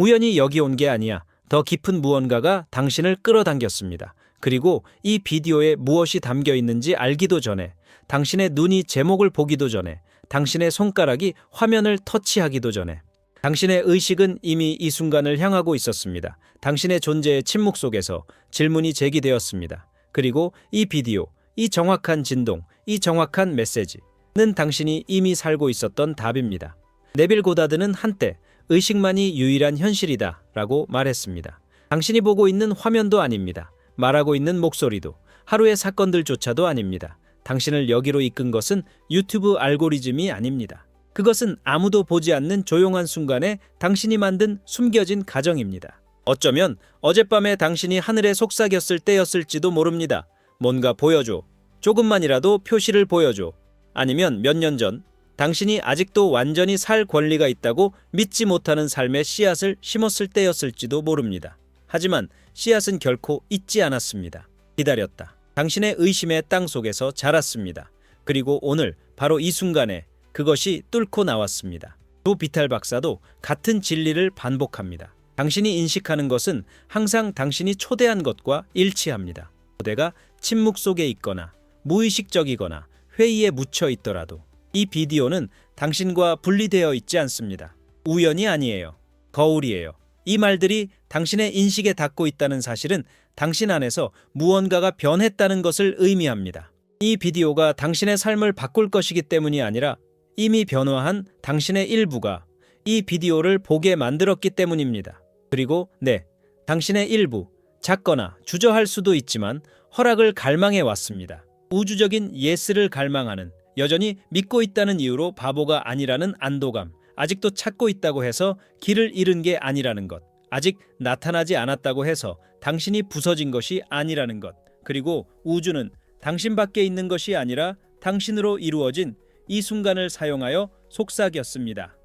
우연히 여기 온 게 아니야. 더 깊은 무언가가 당신을 끌어당겼습니다. 그리고 이 비디오에 무엇이 담겨 있는지 알기도 전에, 당신의 눈이 제목을 보기도 전에, 당신의 손가락이 화면을 터치하기도 전에, 당신의 의식은 이미 이 순간을 향하고 있었습니다. 당신의 존재의 침묵 속에서 질문이 제기되었습니다. 그리고 이 비디오, 이 정확한 진동, 이 정확한 메시지는 당신이 이미 살고 있었던 답입니다. 네빌 고다드는 한때 의식만이 유일한 현실이다 라고 말했습니다. 당신이 보고 있는 화면도 아닙니다. 말하고 있는 목소리도, 하루의 사건들조차도 아닙니다. 당신을 여기로 이끈 것은 유튜브 알고리즘이 아닙니다. 그것은 아무도 보지 않는 조용한 순간에 당신이 만든 숨겨진 가정입니다. 어쩌면 어젯밤에 당신이 하늘에 속삭였을 때였을지도 모릅니다. 뭔가 보여줘. 조금만이라도 표시를 보여줘. 아니면 몇 년 전 당신이 아직도 완전히 살 권리가 있다고 믿지 못하는 삶의 씨앗을 심었을 때였을지도 모릅니다. 하지만 씨앗은 결코 잊지 않았습니다. 기다렸다. 당신의 의심의 땅 속에서 자랐습니다. 그리고 오늘 바로 이 순간에 그것이 뚫고 나왔습니다. 조 비탈 박사도 같은 진리를 반복합니다. 당신이 인식하는 것은 항상 당신이 초대한 것과 일치합니다. 초대가 침묵 속에 있거나 무의식적이거나 회의에 묻혀 있더라도 이 비디오는 당신과 분리되어 있지 않습니다. 우연이 아니에요. 거울이에요. 이 말들이 당신의 인식에 닿고 있다는 사실은 당신 안에서 무언가가 변했다는 것을 의미합니다. 이 비디오가 당신의 삶을 바꿀 것이기 때문이 아니라 이미 변화한 당신의 일부가 이 비디오를 보게 만들었기 때문입니다. 그리고 당신의 일부, 작거나 주저할 수도 있지만 허락을 갈망해 왔습니다. 우주적인 예스를 갈망하는, 여전히 믿고 있다는 이유로 바보가 아니라는 안도감, 아직도 찾고 있다고 해서 길을 잃은 게 아니라는 것, 아직 나타나지 않았다고 해서 당신이 부서진 것이 아니라는 것, 그리고 우주는 당신밖에 있는 것이 아니라 당신으로 이루어진 이 순간을 사용하여 속삭였습니다.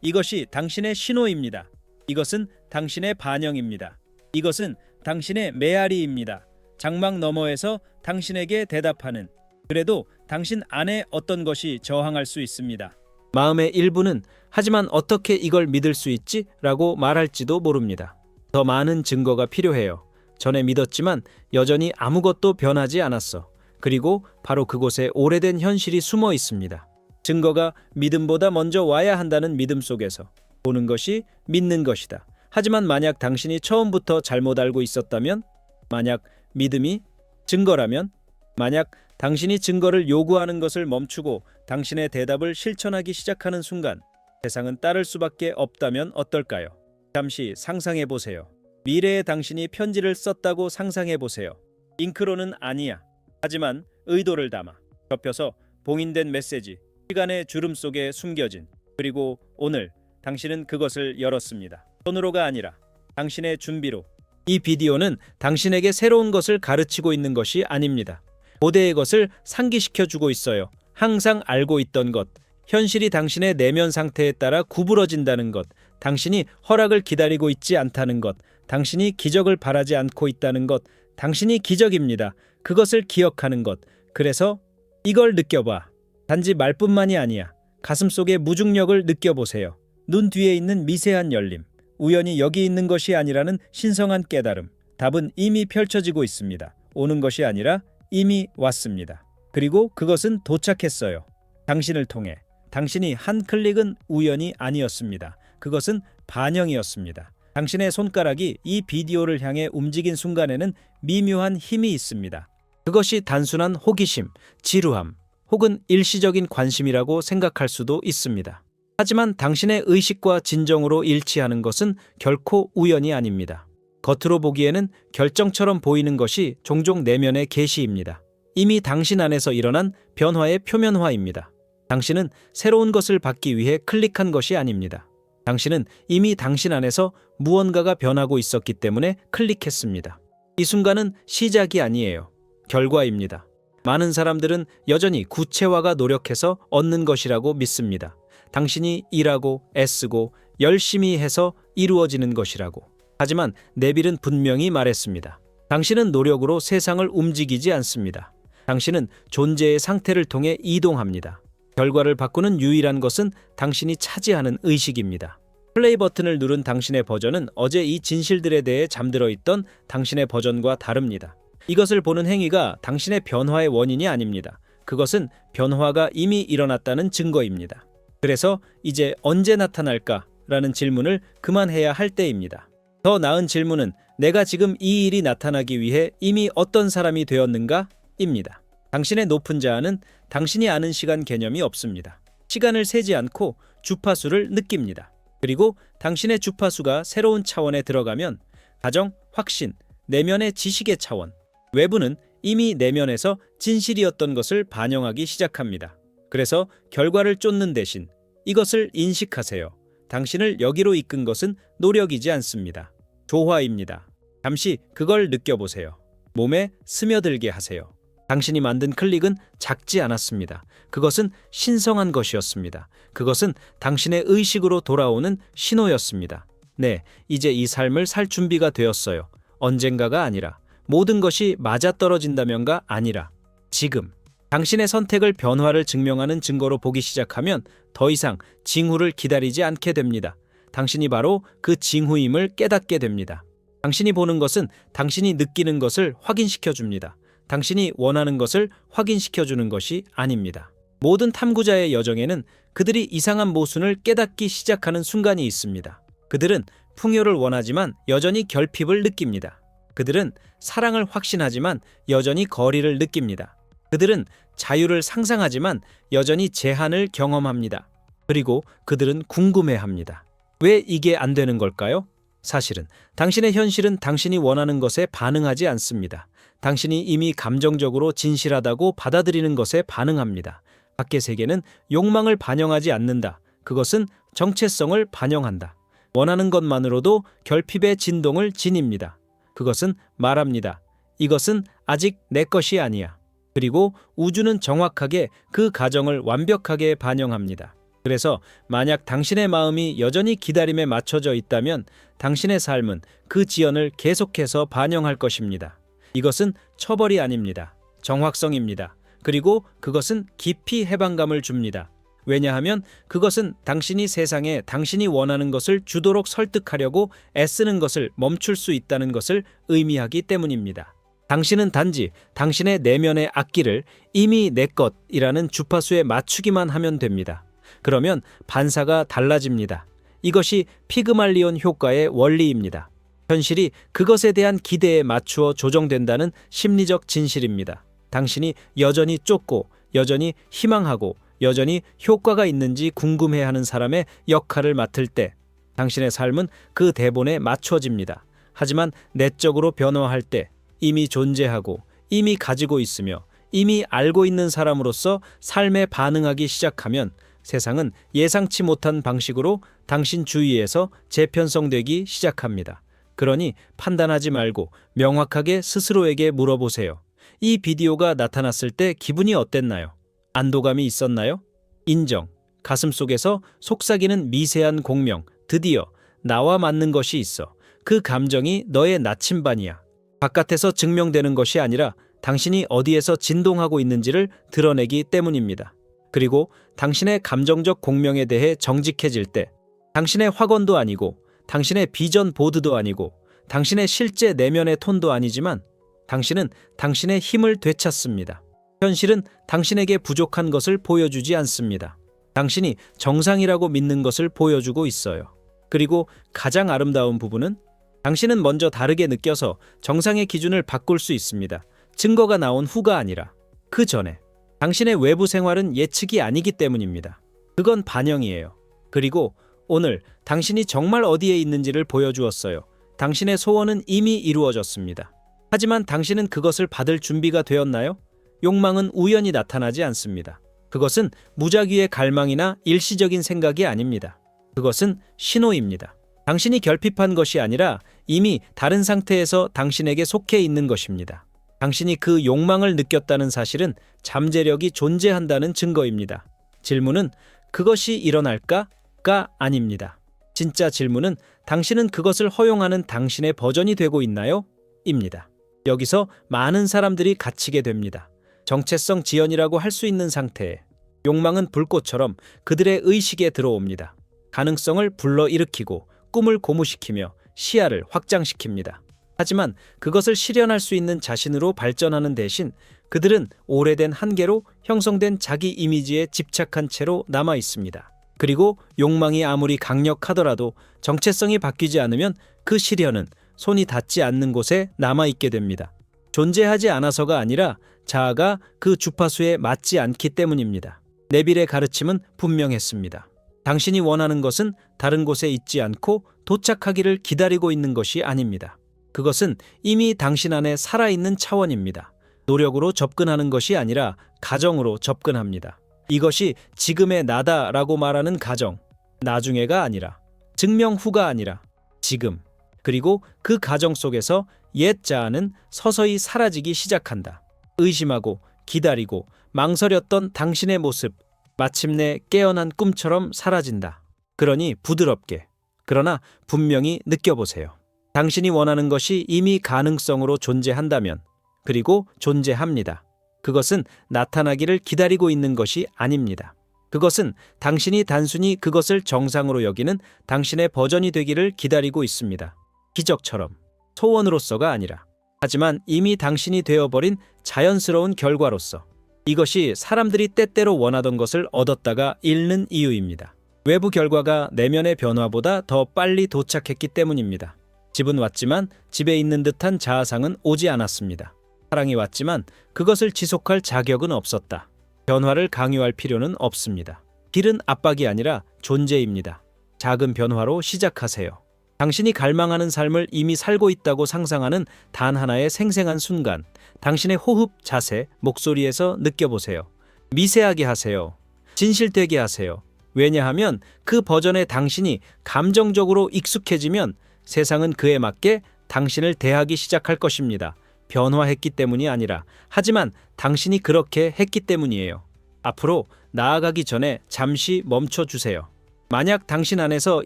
이것이 당신의 신호입니다. 이것은 당신의 반영입니다. 이것은 당신의 메아리입니다. 장막 너머에서 당신에게 대답하는, 그래도 당신 안에 어떤 것이 저항할 수 있습니다. 마음의 일부는 하지만 어떻게 이걸 믿을 수 있지? 라고 말할지도 모릅니다. 더 많은 증거가 필요해요. 전에 믿었지만 여전히 아무것도 변하지 않았어. 그리고 바로 그곳에 오래된 현실이 숨어 있습니다. 증거가 믿음보다 먼저 와야 한다는 믿음 속에서 보는 것이 믿는 것이다. 하지만 만약 당신이 처음부터 잘못 알고 있었다면, 만약 믿음이 증거라면, 만약 당신이 증거를 요구하는 것을 멈추고 당신의 대답을 실천하기 시작하는 순간 세상은 따를 수밖에 없다면 어떨까요? 잠시 상상해 보세요. 미래의 당신이 편지를 썼다고 상상해 보세요. 잉크로는 아니야. 하지만 의도를 담아 접혀서 봉인된 메시지, 시간의 주름 속에 숨겨진, 그리고 오늘 당신은 그것을 열었습니다. 손으로가 아니라 당신의 준비로. 이 비디오는 당신에게 새로운 것을 가르치고 있는 것이 아닙니다. 고대의 것을 상기시켜주고 있어요. 항상 알고 있던 것, 현실이 당신의 내면 상태에 따라 구부러진다는 것, 당신이 허락을 기다리고 있지 않다는 것, 당신이 기적을 바라지 않고 있다는 것, 당신이 기적입니다. 그것을 기억하는 것. 그래서 이걸 느껴봐. 단지 말뿐만이 아니야. 가슴속의 무중력을 느껴보세요. 눈 뒤에 있는 미세한 열림, 우연히 여기 있는 것이 아니라는 신성한 깨달음. 답은 이미 펼쳐지고 있습니다. 오는 것이 아니라 이미 왔습니다. 그리고 그것은 도착했어요. 당신을 통해. 당신이 한 클릭은 우연이 아니었습니다. 그것은 반영이었습니다. 당신의 손가락이 이 비디오를 향해 움직인 순간에는 미묘한 힘이 있습니다. 그것이 단순한 호기심, 지루함, 혹은 일시적인 관심이라고 생각할 수도 있습니다. 하지만 당신의 의식과 진정으로 일치하는 것은 결코 우연이 아닙니다. 겉으로 보기에는 결정처럼 보이는 것이 종종 내면의 계시입니다. 이미 당신 안에서 일어난 변화의 표면화입니다. 당신은 새로운 것을 받기 위해 클릭한 것이 아닙니다. 당신은 이미 당신 안에서 무언가가 변하고 있었기 때문에 클릭했습니다. 이 순간은 시작이 아니에요. 결과입니다. 많은 사람들은 여전히 구체화가 노력해서 얻는 것이라고 믿습니다. 당신이 일하고 애쓰고 열심히 해서 이루어지는 것이라고. 하지만 네빌은 분명히 말했습니다. 당신은 노력으로 세상을 움직이지 않습니다. 당신은 존재의 상태를 통해 이동합니다. 결과를 바꾸는 유일한 것은 당신이 차지하는 의식입니다. 플레이 버튼을 누른 당신의 버전은 어제 이 진실들에 대해 잠들어 있던 당신의 버전과 다릅니다. 이것을 보는 행위가 당신의 변화의 원인이 아닙니다. 그것은 변화가 이미 일어났다는 증거입니다. 그래서 이제 언제 나타날까? 라는 질문을 그만해야 할 때입니다. 더 나은 질문은 내가 지금 이 일이 나타나기 위해 이미 어떤 사람이 되었는가? 입니다. 당신의 높은 자아는 당신이 아는 시간 개념이 없습니다. 시간을 세지 않고 주파수를 느낍니다. 그리고 당신의 주파수가 새로운 차원에 들어가면 가정, 확신, 내면의 지식의 차원, 외부는 이미 내면에서 진실이었던 것을 반영하기 시작합니다. 그래서 결과를 쫓는 대신 이것을 인식하세요. 당신을 여기로 이끈 것은 노력이지 않습니다. 조화입니다. 잠시 그걸 느껴보세요. 몸에 스며들게 하세요. 당신이 만든 클릭은 작지 않았습니다. 그것은 신성한 것이었습니다. 그것은 당신의 의식으로 돌아오는 신호였습니다. 네, 이제 이 삶을 살 준비가 되었어요. 언젠가가 아니라, 모든 것이 맞아떨어진다면가 아니라, 지금. 당신의 선택을 변화를 증명하는 증거로 보기 시작하면 더 이상 징후를 기다리지 않게 됩니다. 당신이 바로 그 징후임을 깨닫게 됩니다. 당신이 보는 것은 당신이 느끼는 것을 확인시켜 줍니다. 당신이 원하는 것을 확인시켜 주는 것이 아닙니다. 모든 탐구자의 여정에는 그들이 이상한 모순을 깨닫기 시작하는 순간이 있습니다. 그들은 풍요를 원하지만 여전히 결핍을 느낍니다. 그들은 사랑을 확신하지만 여전히 거리를 느낍니다. 그들은 자유를 상상하지만 여전히 제한을 경험합니다. 그리고 그들은 궁금해합니다. 왜 이게 안 되는 걸까요? 사실은 당신의 현실은 당신이 원하는 것에 반응하지 않습니다. 당신이 이미 감정적으로 진실하다고 받아들이는 것에 반응합니다. 밖의 세계는 욕망을 반영하지 않는다. 그것은 정체성을 반영한다. 원하는 것만으로도 결핍의 진동을 지닙니다. 그것은 말합니다. 이것은 아직 내 것이 아니야. 그리고 우주는 정확하게 그 가정을 완벽하게 반영합니다. 그래서 만약 당신의 마음이 여전히 기다림에 맞춰져 있다면 당신의 삶은 그 지연을 계속해서 반영할 것입니다. 이것은 처벌이 아닙니다. 정확성입니다. 그리고 그것은 깊이 해방감을 줍니다. 왜냐하면 그것은 당신이 세상에 당신이 원하는 것을 주도록 설득하려고 애쓰는 것을 멈출 수 있다는 것을 의미하기 때문입니다. 당신은 단지 당신의 내면의 악기를 이미 내 것이라는 주파수에 맞추기만 하면 됩니다. 그러면 반사가 달라집니다. 이것이 피그말리온 효과의 원리입니다. 현실이 그것에 대한 기대에 맞추어 조정된다는 심리적 진실입니다. 당신이 여전히 쫓고, 여전히 희망하고, 여전히 효과가 있는지 궁금해하는 사람의 역할을 맡을 때 당신의 삶은 그 대본에 맞춰집니다. 하지만 내적으로 변화할 때 이미 존재하고, 이미 가지고 있으며, 이미 알고 있는 사람으로서 삶에 반응하기 시작하면 세상은 예상치 못한 방식으로 당신 주위에서 재편성되기 시작합니다. 그러니 판단하지 말고 명확하게 스스로에게 물어보세요. 이 비디오가 나타났을 때 기분이 어땠나요? 안도감이 있었나요? 인정, 가슴속에서 속삭이는 미세한 공명, 드디어 나와 맞는 것이 있어. 그 감정이 너의 나침반이야. 바깥에서 증명되는 것이 아니라 당신이 어디에서 진동하고 있는지를 드러내기 때문입니다. 그리고 당신의 감정적 공명에 대해 정직해질 때 당신의 확언도 아니고 당신의 비전 보드도 아니고 당신의 실제 내면의 톤도 아니지만 당신은 당신의 힘을 되찾습니다. 현실은 당신에게 부족한 것을 보여주지 않습니다. 당신이 정상이라고 믿는 것을 보여주고 있어요. 그리고 가장 아름다운 부분은 당신은 먼저 다르게 느껴서 정상의 기준을 바꿀 수 있습니다. 증거가 나온 후가 아니라 그 전에. 당신의 외부 생활은 예측이 아니기 때문입니다. 그건 반영이에요. 그리고 오늘 당신이 정말 어디에 있는지를 보여주었어요. 당신의 소원은 이미 이루어졌습니다. 하지만 당신은 그것을 받을 준비가 되었나요? 욕망은 우연히 나타나지 않습니다. 그것은 무작위의 갈망이나 일시적인 생각이 아닙니다. 그것은 신호입니다. 당신이 결핍한 것이 아니라 이미 다른 상태에서 당신에게 속해 있는 것입니다. 당신이 그 욕망을 느꼈다는 사실은 잠재력이 존재한다는 증거입니다. 질문은 그것이 일어날까?가 아닙니다. 진짜 질문은 당신은 그것을 허용하는 당신의 버전이 되고 있나요? 입니다. 여기서 많은 사람들이 갇히게 됩니다. 정체성 지연이라고 할 수 있는 상태에 욕망은 불꽃처럼 그들의 의식에 들어옵니다. 가능성을 불러일으키고 꿈을 고무시키며 시야를 확장시킵니다. 하지만 그것을 실현할 수 있는 자신으로 발전하는 대신 그들은 오래된 한계로 형성된 자기 이미지에 집착한 채로 남아 있습니다. 그리고 욕망이 아무리 강력하더라도 정체성이 바뀌지 않으면 그 실현은 손이 닿지 않는 곳에 남아있게 됩니다. 존재하지 않아서가 아니라 자아가 그 주파수에 맞지 않기 때문입니다. 네빌의 가르침은 분명했습니다. 당신이 원하는 것은 다른 곳에 있지 않고 도착하기를 기다리고 있는 것이 아닙니다. 그것은 이미 당신 안에 살아있는 차원입니다. 노력으로 접근하는 것이 아니라 가정으로 접근합니다. 이것이 지금의 나다라고 말하는 가정, 나중에가 아니라, 증명 후가 아니라 지금. 그리고 그 가정 속에서 옛 자아는 서서히 사라지기 시작한다. 의심하고 기다리고 망설였던 당신의 모습, 마침내 깨어난 꿈처럼 사라진다. 그러니 부드럽게, 그러나 분명히 느껴보세요. 당신이 원하는 것이 이미 가능성으로 존재한다면, 그리고 존재합니다. 그것은 나타나기를 기다리고 있는 것이 아닙니다. 그것은 당신이 단순히 그것을 정상으로 여기는 당신의 버전이 되기를 기다리고 있습니다. 기적처럼, 소원으로서가 아니라. 하지만 이미 당신이 되어버린 자연스러운 결과로서. 이것이 사람들이 때때로 원하던 것을 얻었다가 잃는 이유입니다. 외부 결과가 내면의 변화보다 더 빨리 도착했기 때문입니다. 집은 왔지만 집에 있는 듯한 자아상은 오지 않았습니다. 사랑이 왔지만 그것을 지속할 자격은 없었다. 변화를 강요할 필요는 없습니다. 길은 압박이 아니라 존재입니다. 작은 변화로 시작하세요. 당신이 갈망하는 삶을 이미 살고 있다고 상상하는 단 하나의 생생한 순간, 당신의 호흡, 자세, 목소리에서 느껴보세요. 미세하게 하세요. 진실되게 하세요. 왜냐하면 그 버전의 당신이 감정적으로 익숙해지면 세상은 그에 맞게 당신을 대하기 시작할 것입니다. 변화했기 때문이 아니라, 하지만 당신이 그렇게 했기 때문이에요. 앞으로 나아가기 전에 잠시 멈춰주세요. 만약 당신 안에서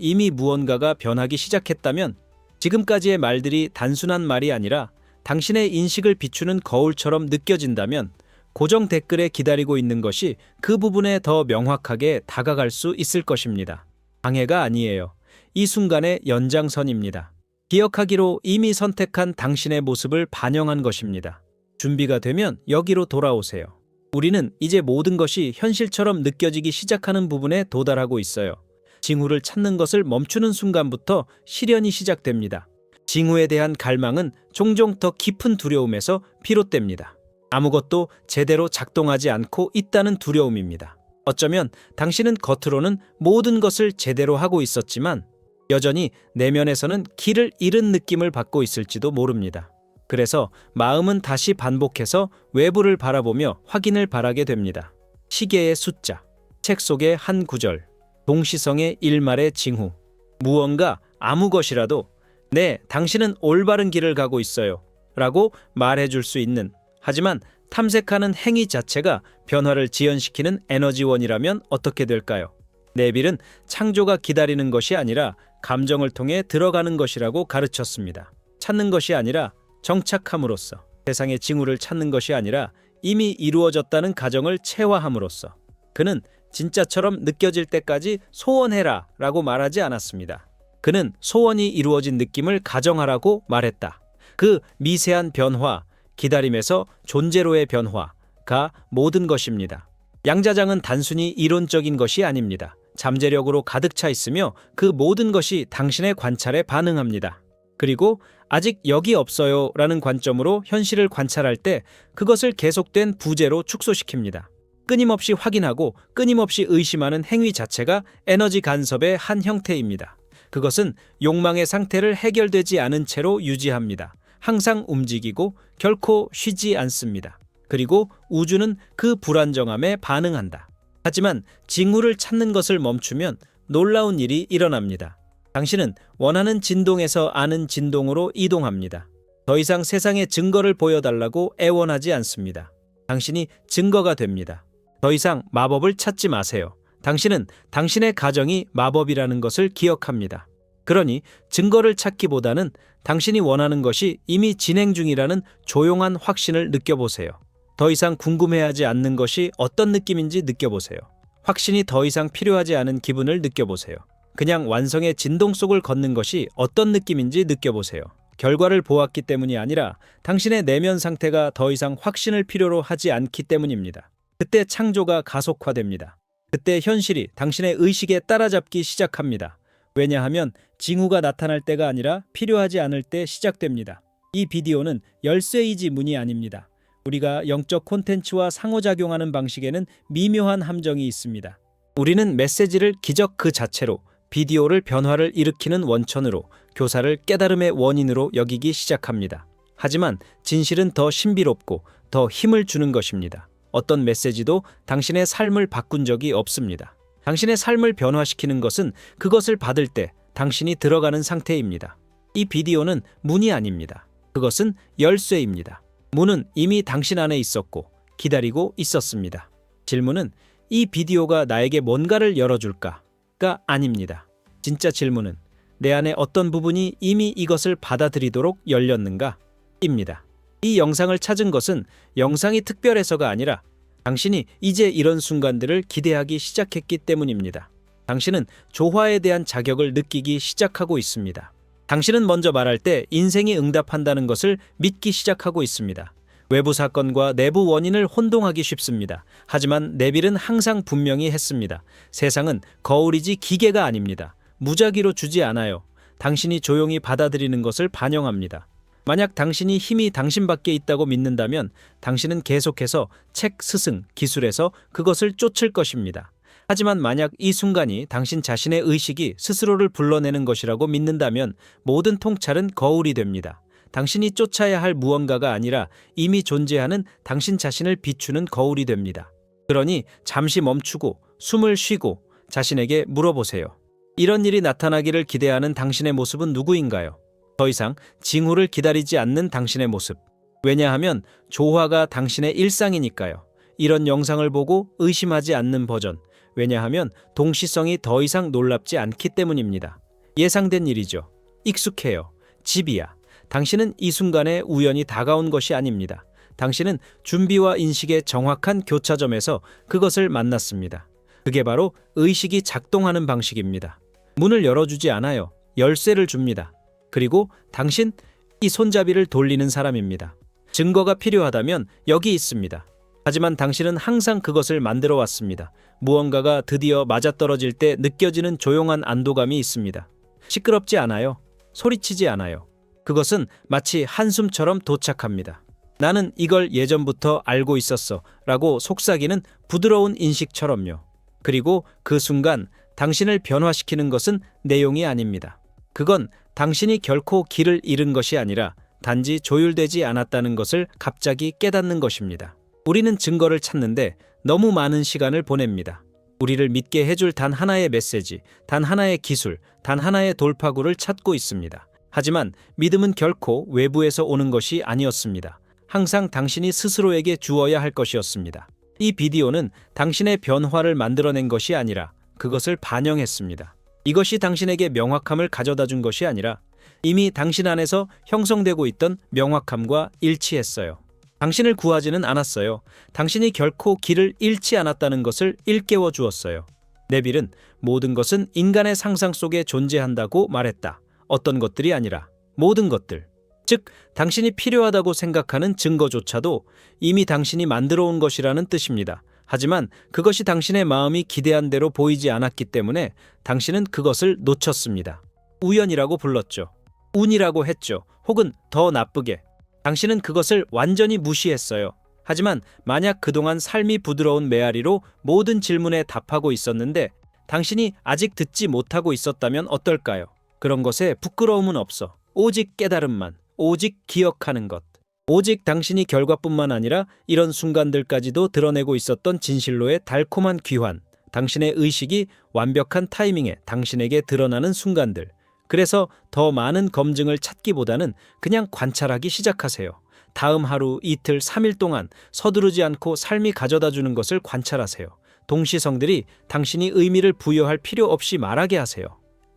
이미 무언가가 변하기 시작했다면 지금까지의 말들이 단순한 말이 아니라 당신의 인식을 비추는 거울처럼 느껴진다면 고정 댓글에 기다리고 있는 것이 그 부분에 더 명확하게 다가갈 수 있을 것입니다. 방해가 아니에요. 이 순간의 연장선입니다. 기억하기로 이미 선택한 당신의 모습을 반영한 것입니다. 준비가 되면 여기로 돌아오세요. 우리는 이제 모든 것이 현실처럼 느껴지기 시작하는 부분에 도달하고 있어요. 징후를 찾는 것을 멈추는 순간부터 실현이 시작됩니다. 징후에 대한 갈망은 종종 더 깊은 두려움에서 비롯됩니다. 아무것도 제대로 작동하지 않고 있다는 두려움입니다. 어쩌면 당신은 겉으로는 모든 것을 제대로 하고 있었지만 여전히 내면에서는 길을 잃은 느낌을 받고 있을지도 모릅니다. 그래서 마음은 다시 반복해서 외부를 바라보며 확인을 바라게 됩니다. 시계의 숫자, 책 속의 한 구절, 동시성의 일말의 징후, 무언가 아무 것이라도 네, 당신은 올바른 길을 가고 있어요 라고 말해줄 수 있는, 하지만 탐색하는 행위 자체가 변화를 지연시키는 에너지원이라면 어떻게 될까요? 네빌은 창조가 기다리는 것이 아니라 감정을 통해 들어가는 것이라고 가르쳤습니다. 찾는 것이 아니라 정착함으로써, 세상의 징후를 찾는 것이 아니라 이미 이루어졌다는 가정을 체화함으로써. 그는 진짜처럼 느껴질 때까지 소원해라 라고 말하지 않았습니다. 그는 소원이 이루어진 느낌을 가정하라고 말했다. 그 미세한 변화, 기다림에서 존재로의 변화가 모든 것입니다. 양자장은 단순히 이론적인 것이 아닙니다. 잠재력으로 가득 차 있으며 그 모든 것이 당신의 관찰에 반응합니다. 그리고 아직 여기 없어요 라는 관점으로 현실을 관찰할 때 그것을 계속된 부재로 축소시킵니다. 끊임없이 확인하고 끊임없이 의심하는 행위 자체가 에너지 간섭의 한 형태입니다. 그것은 욕망의 상태를 해결되지 않은 채로 유지합니다. 항상 움직이고 결코 쉬지 않습니다. 그리고 우주는 그 불안정함에 반응한다. 하지만 징후를 찾는 것을 멈추면 놀라운 일이 일어납니다. 당신은 원하는 진동에서 아는 진동으로 이동합니다. 더 이상 세상에 증거를 보여달라고 애원하지 않습니다. 당신이 증거가 됩니다. 더 이상 마법을 찾지 마세요. 당신은 당신의 가정이 마법이라는 것을 기억합니다. 그러니 증거를 찾기보다는 당신이 원하는 것이 이미 진행 중이라는 조용한 확신을 느껴보세요. 더 이상 궁금해하지 않는 것이 어떤 느낌인지 느껴보세요. 확신이 더 이상 필요하지 않은 기분을 느껴보세요. 그냥 완성의 진동 속을 걷는 것이 어떤 느낌인지 느껴보세요. 결과를 보았기 때문이 아니라 당신의 내면 상태가 더 이상 확신을 필요로 하지 않기 때문입니다. 그때 창조가 가속화됩니다. 그때 현실이 당신의 의식에 따라잡기 시작합니다. 왜냐하면 징후가 나타날 때가 아니라 필요하지 않을 때 시작됩니다. 이 비디오는 열쇠이지 문이 아닙니다. 우리가 영적 콘텐츠와 상호작용하는 방식에는 미묘한 함정이 있습니다. 우리는 메시지를 기적 그 자체로, 비디오를 변화를 일으키는 원천으로, 교사를 깨달음의 원인으로 여기기 시작합니다. 하지만 진실은 더 신비롭고 더 힘을 주는 것입니다. 어떤 메시지도 당신의 삶을 바꾼 적이 없습니다. 당신의 삶을 변화시키는 것은 그것을 받을 때 당신이 들어가는 상태입니다. 이 비디오는 문이 아닙니다. 그것은 열쇠입니다. 문은 이미 당신 안에 있었고 기다리고 있었습니다. 질문은 이 비디오가 나에게 뭔가를 열어줄까가 아닙니다. 진짜 질문은 내 안에 어떤 부분이 이미 이것을 받아들이도록 열렸는가? 입니다. 이 영상을 찾은 것은 영상이 특별해서가 아니라 당신이 이제 이런 순간들을 기대하기 시작했기 때문입니다. 당신은 조화에 대한 자격을 느끼기 시작하고 있습니다. 당신은 먼저 말할 때 인생이 응답한다는 것을 믿기 시작하고 있습니다. 외부 사건과 내부 원인을 혼동하기 쉽습니다. 하지만 네빌은 항상 분명히 했습니다. 세상은 거울이지 기계가 아닙니다. 무작위로 주지 않아요. 당신이 조용히 받아들이는 것을 반영합니다. 만약 당신이 힘이 당신 밖에 있다고 믿는다면 당신은 계속해서 책, 스승, 기술에서 그것을 쫓을 것입니다. 하지만 만약 이 순간이 당신 자신의 의식이 스스로를 불러내는 것이라고 믿는다면 모든 통찰은 거울이 됩니다. 당신이 쫓아야 할 무언가가 아니라 이미 존재하는 당신 자신을 비추는 거울이 됩니다. 그러니 잠시 멈추고 숨을 쉬고 자신에게 물어보세요. 이런 일이 나타나기를 기대하는 당신의 모습은 누구인가요? 더 이상 징후를 기다리지 않는 당신의 모습. 왜냐하면 조화가 당신의 일상이니까요. 이런 영상을 보고 의심하지 않는 버전. 왜냐하면 동시성이 더 이상 놀랍지 않기 때문입니다. 예상된 일이죠. 익숙해요. 집이야. 당신은 이 순간에 우연히 다가온 것이 아닙니다. 당신은 준비와 인식의 정확한 교차점에서 그것을 만났습니다. 그게 바로 의식이 작동하는 방식입니다. 문을 열어주지 않아요. 열쇠를 줍니다. 그리고 당신, 이 손잡이를 돌리는 사람입니다. 증거가 필요하다면 여기 있습니다. 하지만 당신은 항상 그것을 만들어 왔습니다. 무언가가 드디어 맞아떨어질 때 느껴지는 조용한 안도감이 있습니다. 시끄럽지 않아요. 소리치지 않아요. 그것은 마치 한숨처럼 도착합니다. 나는 이걸 예전부터 알고 있었어 라고 속삭이는 부드러운 인식처럼요. 그리고 그 순간 당신을 변화시키는 것은 내용이 아닙니다. 그건 당신이 결코 길을 잃은 것이 아니라 단지 조율되지 않았다는 것을 갑자기 깨닫는 것입니다. 우리는 증거를 찾는데 너무 많은 시간을 보냅니다. 우리를 믿게 해줄 단 하나의 메시지, 단 하나의 기술, 단 하나의 돌파구를 찾고 있습니다. 하지만 믿음은 결코 외부에서 오는 것이 아니었습니다. 항상 당신이 스스로에게 주어야 할 것이었습니다. 이 비디오는 당신의 변화를 만들어낸 것이 아니라 그것을 반영했습니다. 이것이 당신에게 명확함을 가져다 준 것이 아니라 이미 당신 안에서 형성되고 있던 명확함과 일치했어요. 당신을 구하지는 않았어요. 당신이 결코 길을 잃지 않았다는 것을 일깨워 주었어요. 네빌은 모든 것은 인간의 상상 속에 존재한다고 말했다. 어떤 것들이 아니라 모든 것들. 즉, 당신이 필요하다고 생각하는 증거조차도 이미 당신이 만들어 온 것이라는 뜻입니다. 하지만 그것이 당신의 마음이 기대한 대로 보이지 않았기 때문에 당신은 그것을 놓쳤습니다. 우연이라고 불렀죠. 운이라고 했죠. 혹은 더 나쁘게. 당신은 그것을 완전히 무시했어요. 하지만 만약 그동안 삶이 부드러운 메아리로 모든 질문에 답하고 있었는데 당신이 아직 듣지 못하고 있었다면 어떨까요? 그런 것에 부끄러움은 없어. 오직 깨달음만, 오직 기억하는 것. 오직 당신이 결과뿐만 아니라 이런 순간들까지도 드러내고 있었던 진실로의 달콤한 귀환. 당신의 의식이 완벽한 타이밍에 당신에게 드러나는 순간들. 그래서 더 많은 검증을 찾기보다는 그냥 관찰하기 시작하세요. 다음 하루, 이틀, 3일 동안 서두르지 않고 삶이 가져다주는 것을 관찰하세요. 동시성들이 당신이 의미를 부여할 필요 없이 말하게 하세요.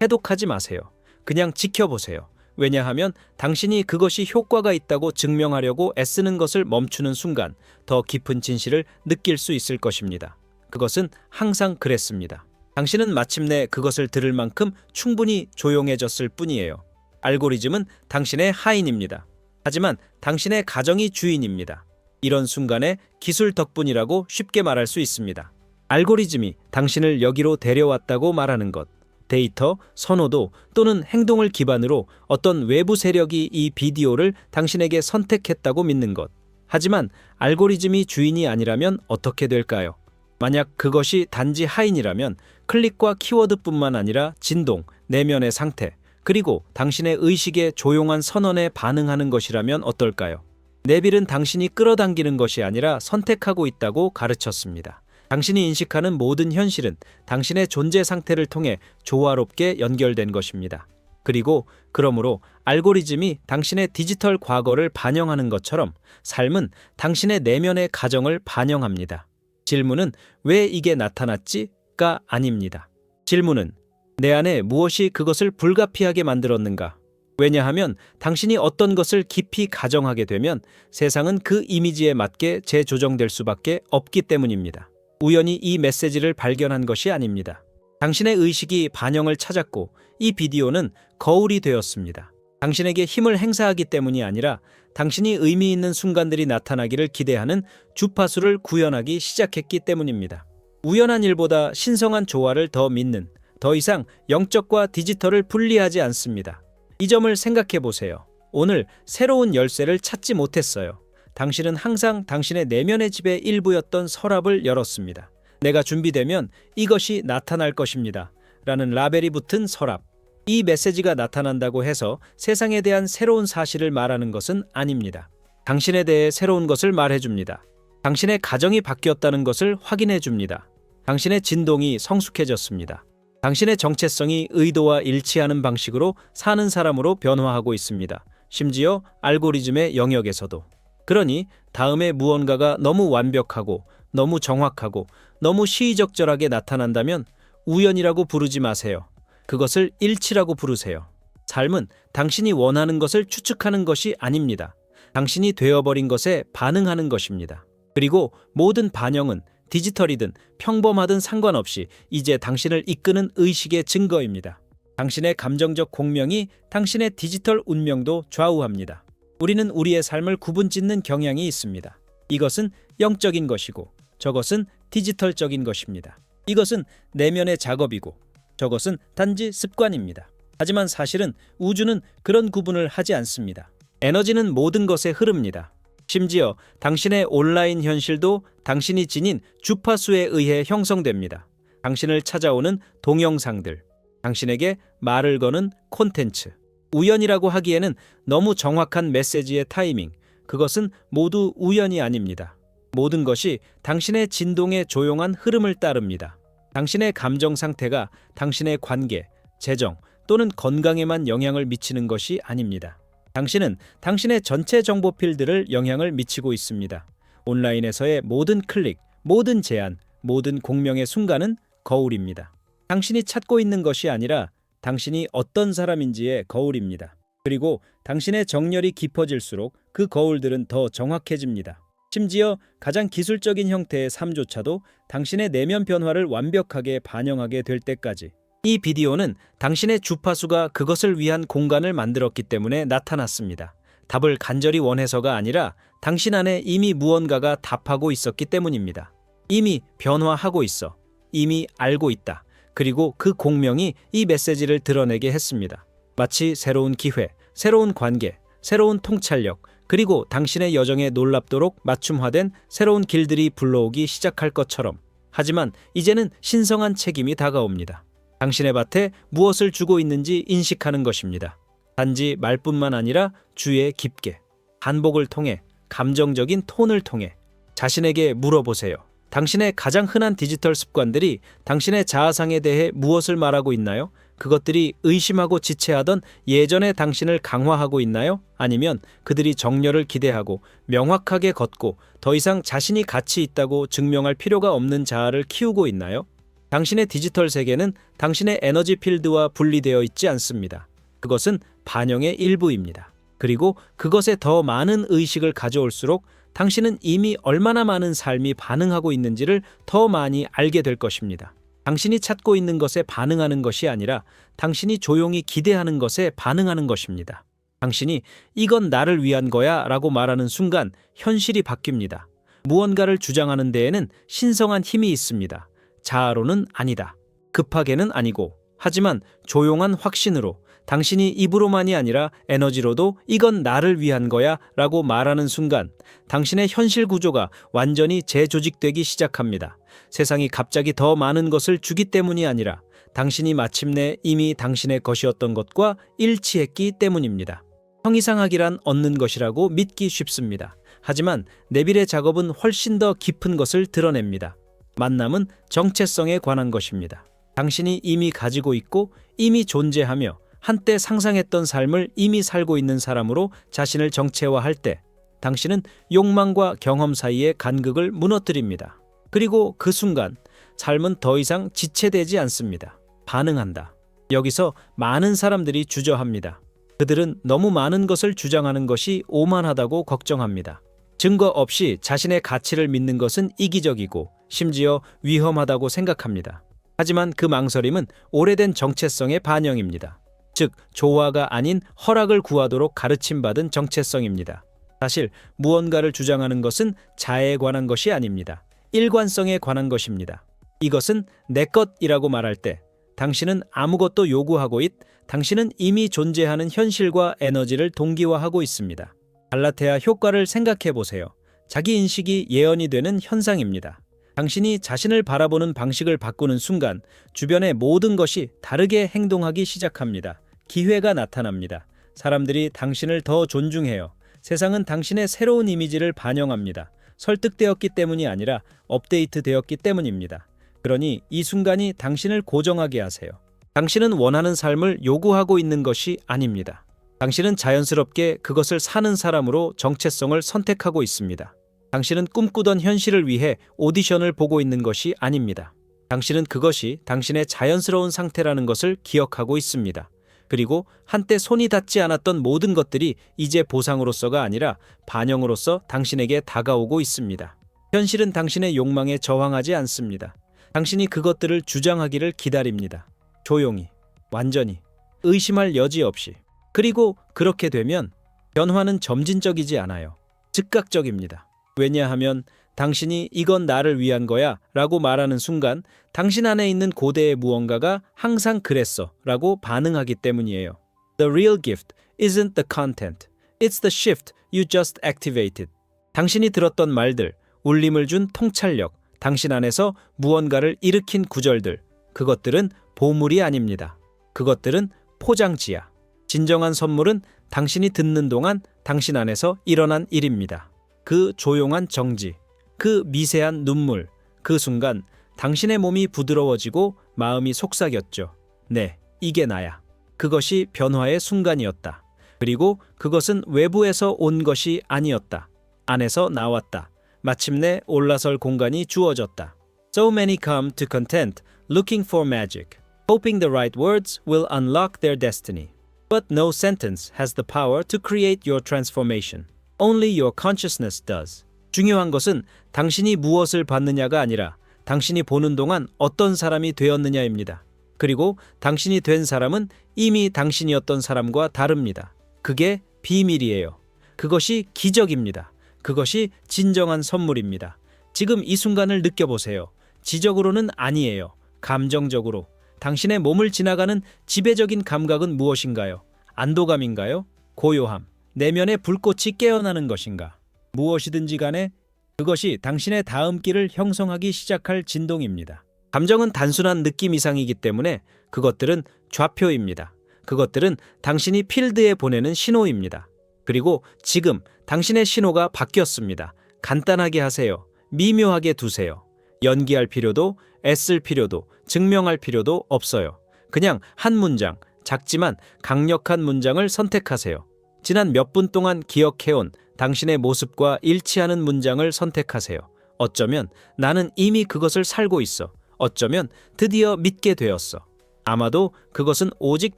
해독하지 마세요. 그냥 지켜보세요. 왜냐하면 당신이 그것이 효과가 있다고 증명하려고 애쓰는 것을 멈추는 순간 더 깊은 진실을 느낄 수 있을 것입니다. 그것은 항상 그랬습니다. 당신은 마침내 그것을 들을 만큼 충분히 조용해졌을 뿐이에요. 알고리즘은 당신의 하인입니다. 하지만 당신의 가정이 주인입니다. 이런 순간에 기술 덕분이라고 쉽게 말할 수 있습니다. 알고리즘이 당신을 여기로 데려왔다고 말하는 것, 데이터, 선호도 또는 행동을 기반으로 어떤 외부 세력이 이 비디오를 당신에게 선택했다고 믿는 것. 하지만 알고리즘이 주인이 아니라면 어떻게 될까요? 만약 그것이 단지 하인이라면 클릭과 키워드뿐만 아니라 진동, 내면의 상태, 그리고 당신의 의식의 조용한 선언에 반응하는 것이라면 어떨까요? 네빌은 당신이 끌어당기는 것이 아니라 선택하고 있다고 가르쳤습니다. 당신이 인식하는 모든 현실은 당신의 존재 상태를 통해 조화롭게 연결된 것입니다. 그리고 그러므로 알고리즘이 당신의 디지털 과거를 반영하는 것처럼 삶은 당신의 내면의 가정을 반영합니다. 질문은 왜 이게 나타났지?가 아닙니다. 질문은 내 안에 무엇이 그것을 불가피하게 만들었는가? 왜냐하면 당신이 어떤 것을 깊이 가정하게 되면 세상은 그 이미지에 맞게 재조정될 수밖에 없기 때문입니다. 우연히 이 메시지를 발견한 것이 아닙니다. 당신의 의식이 반영을 찾았고 이 비디오는 거울이 되었습니다. 당신에게 힘을 행사하기 때문이 아니라 당신이 의미 있는 순간들이 나타나기를 기대하는 주파수를 구현하기 시작했기 때문입니다. 우연한 일보다 신성한 조화를 더 믿는, 더 이상 영적과 디지털을 분리하지 않습니다. 이 점을 생각해 보세요. 오늘 새로운 열쇠를 찾지 못했어요. 당신은 항상 당신의 내면의 집의 일부였던 서랍을 열었습니다. 내가 준비되면 이것이 나타날 것입니다. 라는 라벨이 붙은 서랍. 이 메시지가 나타난다고 해서 세상에 대한 새로운 사실을 말하는 것은 아닙니다. 당신에 대해 새로운 것을 말해줍니다. 당신의 가정이 바뀌었다는 것을 확인해줍니다. 당신의 진동이 성숙해졌습니다. 당신의 정체성이 의도와 일치하는 방식으로 사는 사람으로 변화하고 있습니다. 심지어 알고리즘의 영역에서도. 그러니 다음에 무언가가 너무 완벽하고 너무 정확하고 너무 시의적절하게 나타난다면 우연이라고 부르지 마세요. 그것을 일치라고 부르세요. 삶은 당신이 원하는 것을 추측하는 것이 아닙니다. 당신이 되어버린 것에 반응하는 것입니다. 그리고 모든 반영은 디지털이든 평범하든 상관없이 이제 당신을 이끄는 의식의 증거입니다. 당신의 감정적 공명이 당신의 디지털 운명도 좌우합니다. 우리는 우리의 삶을 구분짓는 경향이 있습니다. 이것은 영적인 것이고 저것은 디지털적인 것입니다. 이것은 내면의 작업이고 저것은 단지 습관입니다. 하지만 사실은 우주는 그런 구분을 하지 않습니다. 에너지는 모든 것에 흐릅니다. 심지어 당신의 온라인 현실도 당신이 지닌 주파수에 의해 형성됩니다. 당신을 찾아오는 동영상들, 당신에게 말을 거는 콘텐츠. 우연이라고 하기에는 너무 정확한 메시지의 타이밍, 그것은 모두 우연이 아닙니다. 모든 것이 당신의 진동의 조용한 흐름을 따릅니다. 당신의 감정 상태가 당신의 관계, 재정 또는 건강에만 영향을 미치는 것이 아닙니다. 당신은 당신의 전체 정보 필드를 영향을 미치고 있습니다. 온라인에서의 모든 클릭, 모든 제안, 모든 공명의 순간은 거울입니다. 당신이 찾고 있는 것이 아니라 당신이 어떤 사람인지의 거울입니다. 그리고 당신의 정열이 깊어질수록 그 거울들은 더 정확해집니다. 심지어 가장 기술적인 형태의 삶조차도 당신의 내면 변화를 완벽하게 반영하게 될 때까지. 이 비디오는 당신의 주파수가 그것을 위한 공간을 만들었기 때문에 나타났습니다. 답을 간절히 원해서가 아니라 당신 안에 이미 무언가가 답하고 있었기 때문입니다. 이미 변화하고 있어. 이미 알고 있다. 그리고 그 공명이 이 메시지를 드러내게 했습니다. 마치 새로운 기회, 새로운 관계, 새로운 통찰력, 그리고 당신의 여정에 놀랍도록 맞춤화된 새로운 길들이 불러오기 시작할 것처럼. 하지만 이제는 신성한 책임이 다가옵니다. 당신의 밭에 무엇을 주고 있는지 인식하는 것입니다. 단지 말뿐만 아니라 주의 깊게, 반복을 통해, 감정적인 톤을 통해 자신에게 물어보세요. 당신의 가장 흔한 디지털 습관들이 당신의 자아상에 대해 무엇을 말하고 있나요? 그것들이 의심하고 지체하던 예전의 당신을 강화하고 있나요? 아니면 그들이 정렬을 기대하고 명확하게 걷고 더 이상 자신이 가치 있다고 증명할 필요가 없는 자아를 키우고 있나요? 당신의 디지털 세계는 당신의 에너지 필드와 분리되어 있지 않습니다. 그것은 반영의 일부입니다. 그리고 그것에 더 많은 의식을 가져올수록 당신은 이미 얼마나 많은 삶이 반응하고 있는지를 더 많이 알게 될 것입니다. 당신이 찾고 있는 것에 반응하는 것이 아니라 당신이 조용히 기대하는 것에 반응하는 것입니다. 당신이 이건 나를 위한 거야 라고 말하는 순간 현실이 바뀝니다. 무언가를 주장하는 데에는 신성한 힘이 있습니다. 자아로는 아니다. 급하게는 아니고, 하지만 조용한 확신으로 당신이 입으로만이 아니라 에너지로도 이건 나를 위한 거야 라고 말하는 순간 당신의 현실 구조가 완전히 재조직되기 시작합니다. 세상이 갑자기 더 많은 것을 주기 때문이 아니라 당신이 마침내 이미 당신의 것이었던 것과 일치했기 때문입니다. 형이상학이란 얻는 것이라고 믿기 쉽습니다. 하지만 네빌의 작업은 훨씬 더 깊은 것을 드러냅니다. 만남은 정체성에 관한 것입니다. 당신이 이미 가지고 있고 이미 존재하며 한때 상상했던 삶을 이미 살고 있는 사람으로 자신을 정체화할 때 당신은 욕망과 경험 사이의 간극을 무너뜨립니다. 그리고 그 순간 삶은 더 이상 지체되지 않습니다. 반응한다. 여기서 많은 사람들이 주저합니다. 그들은 너무 많은 것을 주장하는 것이 오만하다고 걱정합니다. 증거 없이 자신의 가치를 믿는 것은 이기적이고 심지어 위험하다고 생각합니다. 하지만 그 망설임은 오래된 정체성의 반영입니다. 즉, 조화가 아닌 허락을 구하도록 가르침받은 정체성입니다. 사실 무언가를 주장하는 것은 자애에 관한 것이 아닙니다. 일관성에 관한 것입니다. 이것은 내 것이라고 말할 때 당신은 아무것도 요구하고 당신은 이미 존재하는 현실과 에너지를 동기화하고 있습니다. 갈라테아 효과를 생각해 보세요. 자기 인식이 예언이 되는 현상입니다. 당신이 자신을 바라보는 방식을 바꾸는 순간 주변의 모든 것이 다르게 행동하기 시작합니다. 기회가 나타납니다. 사람들이 당신을 더 존중해요. 세상은 당신의 새로운 이미지를 반영합니다. 설득되었기 때문이 아니라 업데이트되었기 때문입니다. 그러니 이 순간이 당신을 고정하게 하세요. 당신은 원하는 삶을 요구하고 있는 것이 아닙니다. 당신은 자연스럽게 그것을 사는 사람으로 정체성을 선택하고 있습니다. 당신은 꿈꾸던 현실을 위해 오디션을 보고 있는 것이 아닙니다. 당신은 그것이 당신의 자연스러운 상태라는 것을 기억하고 있습니다. 그리고 한때 손이 닿지 않았던 모든 것들이 이제 보상으로서가 아니라 반영으로서 당신에게 다가오고 있습니다. 현실은 당신의 욕망에 저항하지 않습니다. 당신이 그것들을 주장하기를 기다립니다. 조용히, 완전히, 의심할 여지 없이. 그리고 그렇게 되면 변화는 점진적이지 않아요. 즉각적입니다. 왜냐하면 당신이 이건 나를 위한 거야 라고 말하는 순간 당신 안에 있는 고대의 무언가가 항상 그랬어 라고 반응하기 때문이에요. The real gift isn't the content. It's the shift you just activated. 당신이 들었던 말들, 울림을 준 통찰력, 당신 안에서 무언가를 일으킨 구절들, 그것들은 보물이 아닙니다. 그것들은 포장지야. 진정한 선물은 당신이 듣는 동안 당신 안에서 일어난 일입니다. 그 조용한 정지, 그 미세한 눈물, 그 순간 당신의 몸이 부드러워지고 마음이 속삭였죠. 네, 이게 나야. 그것이 변화의 순간이었다. 그리고 그것은 외부에서 온 것이 아니었다. 안에서 나왔다. 마침내 올라설 공간이 주어졌다. So many come to content, looking for magic, hoping the right words will unlock their destiny. But no sentence has the power to create your transformation. Only your consciousness does. 중요한 것은 당신이 무엇을 받느냐가 아니라 당신이 보는 동안 어떤 사람이 되었느냐입니다. 그리고 당신이 된 사람은 이미 당신이었던 사람과 다릅니다. 그게 비밀이에요. 그것이 기적입니다. 그것이 진정한 선물입니다. 지금 이 순간을 느껴보세요. 지적으로는 아니에요. 감정적으로. 당신의 몸을 지나가는 지배적인 감각은 무엇인가요? 안도감인가요? 고요함. 내면의 불꽃이 깨어나는 것인가? 무엇이든지 간에 그것이 당신의 다음 길을 형성하기 시작할 진동입니다. 감정은 단순한 느낌 이상이기 때문에 그것들은 좌표입니다. 그것들은 당신이 필드에 보내는 신호입니다. 그리고 지금 당신의 신호가 바뀌었습니다. 간단하게 하세요. 미묘하게 두세요. 연기할 필요도, 애쓸 필요도, 증명할 필요도 없어요. 그냥 한 문장, 작지만 강력한 문장을 선택하세요. 지난 몇 분 동안 기억해온 당신의 모습과 일치하는 문장을 선택하세요. 어쩌면 나는 이미 그것을 살고 있어. 어쩌면 드디어 믿게 되었어. 아마도 그것은 오직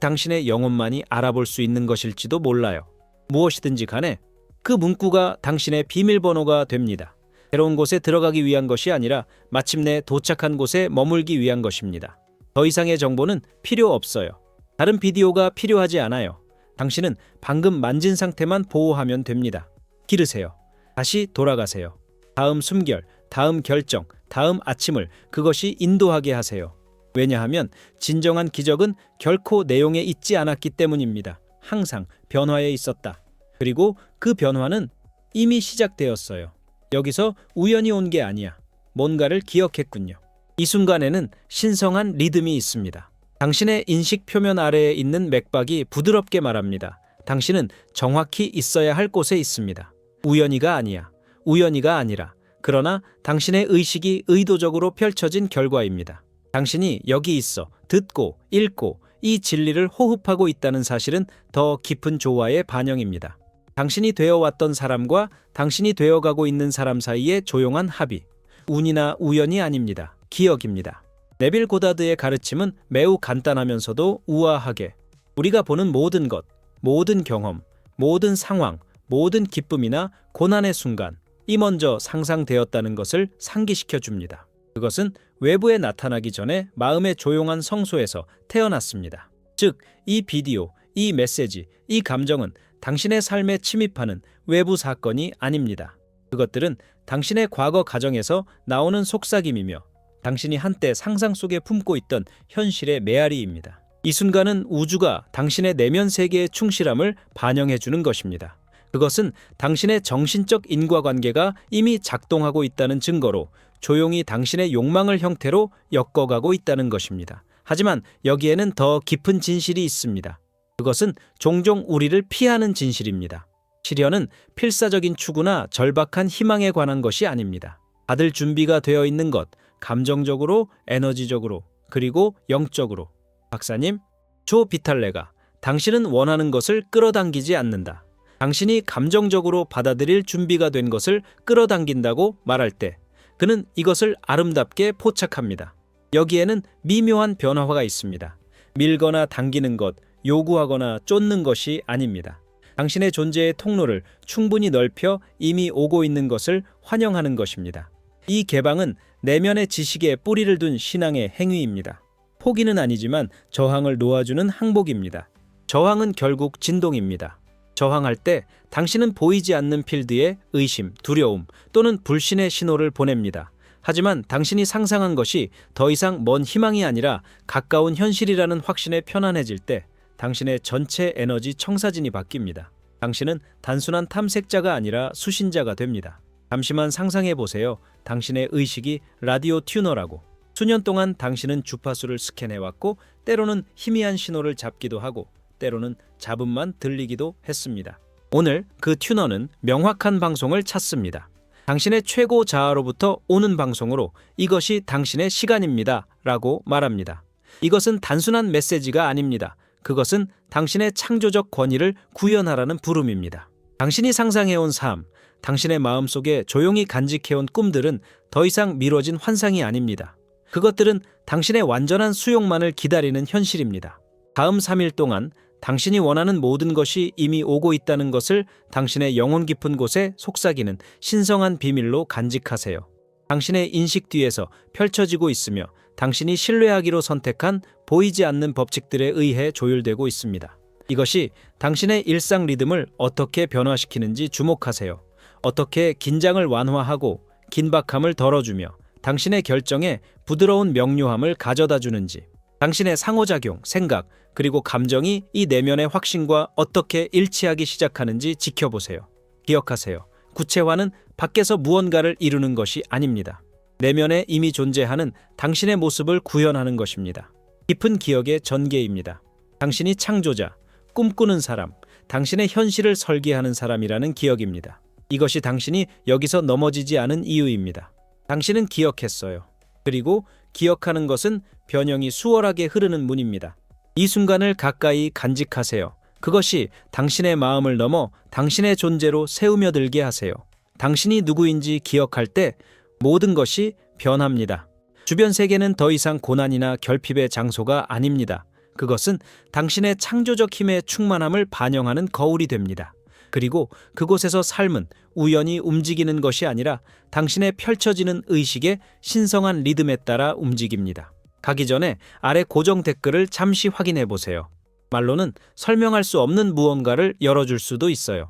당신의 영혼만이 알아볼 수 있는 것일지도 몰라요. 무엇이든지 간에 그 문구가 당신의 비밀번호가 됩니다. 새로운 곳에 들어가기 위한 것이 아니라 마침내 도착한 곳에 머물기 위한 것입니다. 더 이상의 정보는 필요 없어요. 다른 비디오가 필요하지 않아요. 당신은 방금 만진 상태만 보호하면 됩니다. 기르세요. 다시 돌아가세요. 다음 숨결, 다음 결정, 다음 아침을 그것이 인도하게 하세요. 왜냐하면 진정한 기적은 결코 내용에 있지 않았기 때문입니다. 항상 변화에 있었다. 그리고 그 변화는 이미 시작되었어요. 여기서 우연히 온 게 아니야. 뭔가를 기억했군요. 이 순간에는 신성한 리듬이 있습니다. 당신의 인식 표면 아래에 있는 맥박이 부드럽게 말합니다. 당신은 정확히 있어야 할 곳에 있습니다. 우연히가 아니야. 우연히가 아니라. 그러나 당신의 의식이 의도적으로 펼쳐진 결과입니다. 당신이 여기 있어 듣고 읽고 이 진리를 호흡하고 있다는 사실은 더 깊은 조화의 반영입니다. 당신이 되어왔던 사람과 당신이 되어가고 있는 사람 사이의 조용한 합의. 운이나 우연이 아닙니다. 기억입니다. 네빌 고다드의 가르침은 매우 간단하면서도 우아하게 우리가 보는 모든 것, 모든 경험, 모든 상황, 모든 기쁨이나 고난의 순간 이 먼저 상상되었다는 것을 상기시켜 줍니다. 그것은 외부에 나타나기 전에 마음의 조용한 성소에서 태어났습니다. 즉, 이 비디오, 이 메시지, 이 감정은 당신의 삶에 침입하는 외부 사건이 아닙니다. 그것들은 당신의 과거 가정에서 나오는 속삭임이며 당신이 한때 상상 속에 품고 있던 현실의 메아리입니다. 이 순간은 우주가 당신의 내면 세계의 충실함을 반영해 주는 것입니다. 그것은 당신의 정신적 인과관계가 이미 작동하고 있다는 증거로 조용히 당신의 욕망을 형태로 엮어가고 있다는 것입니다. 하지만 여기에는 더 깊은 진실이 있습니다. 그것은 종종 우리를 피하는 진실입니다. 시련은 필사적인 추구나 절박한 희망에 관한 것이 아닙니다. 받을 준비가 되어 있는 것, 감정적으로, 에너지적으로, 그리고 영적으로. 박사님, 조 비탈레가 당신은 원하는 것을 끌어당기지 않는다. 당신이 감정적으로 받아들일 준비가 된 것을 끌어당긴다고 말할 때 그는 이것을 아름답게 포착합니다. 여기에는 미묘한 변화가 있습니다. 밀거나 당기는 것, 요구하거나 쫓는 것이 아닙니다. 당신의 존재의 통로를 충분히 넓혀 이미 오고 있는 것을 환영하는 것입니다. 이 개방은 내면의 지식에 뿌리를 둔 신앙의 행위입니다. 포기는 아니지만 저항을 놓아주는 항복입니다. 저항은 결국 진동입니다. 저항할 때 당신은 보이지 않는 필드에 의심, 두려움 또는 불신의 신호를 보냅니다. 하지만 당신이 상상한 것이 더 이상 먼 희망이 아니라 가까운 현실이라는 확신에 편안해질 때 당신의 전체 에너지 청사진이 바뀝니다. 당신은 단순한 탐색자가 아니라 수신자가 됩니다. 잠시만 상상해 보세요. 당신의 의식이 라디오 튜너라고. 수년 동안 당신은 주파수를 스캔해왔고 때로는 희미한 신호를 잡기도 하고 때로는 잡음만 들리기도 했습니다. 오늘 그 튜너는 명확한 방송을 찾습니다. 당신의 최고 자아로부터 오는 방송으로 이것이 당신의 시간입니다 라고 말합니다. 이것은 단순한 메시지가 아닙니다. 그것은 당신의 창조적 권위를 구현하라는 부름입니다. 당신이 상상해온 삶, 당신의 마음속에 조용히 간직해온 꿈들은 더 이상 미뤄진 환상이 아닙니다. 그것들은 당신의 완전한 수용만을 기다리는 현실입니다. 다음 3일 동안 당신이 원하는 모든 것이 이미 오고 있다는 것을 당신의 영혼 깊은 곳에 속삭이는 신성한 비밀로 간직하세요. 당신의 인식 뒤에서 펼쳐지고 있으며 당신이 신뢰하기로 선택한 보이지 않는 법칙들에 의해 조율되고 있습니다. 이것이 당신의 일상 리듬을 어떻게 변화시키는지 주목하세요. 어떻게 긴장을 완화하고 긴박함을 덜어주며 당신의 결정에 부드러운 명료함을 가져다 주는지. 당신의 상호작용, 생각, 그리고 감정이 이 내면의 확신과 어떻게 일치하기 시작하는지 지켜보세요. 기억하세요. 구체화는 밖에서 무언가를 이루는 것이 아닙니다. 내면에 이미 존재하는 당신의 모습을 구현하는 것입니다. 깊은 기억의 전개입니다. 당신이 창조자, 꿈꾸는 사람, 당신의 현실을 설계하는 사람이라는 기억입니다. 이것이 당신이 여기서 넘어지지 않은 이유입니다. 당신은 기억했어요. 그리고 기억하는 것은 변형이 수월하게 흐르는 문입니다. 이 순간을 가까이 간직하세요. 그것이 당신의 마음을 넘어 당신의 존재로 세우며들게 하세요. 당신이 누구인지 기억할 때 모든 것이 변합니다. 주변 세계는 더 이상 고난이나 결핍의 장소가 아닙니다. 그것은 당신의 창조적 힘의 충만함을 반영하는 거울이 됩니다. 그리고 그곳에서 삶은 우연히 움직이는 것이 아니라 당신의 펼쳐지는 의식의 신성한 리듬에 따라 움직입니다. 가기 전에 아래 고정 댓글을 잠시 확인해 보세요. 말로는 설명할 수 없는 무언가를 열어줄 수도 있어요.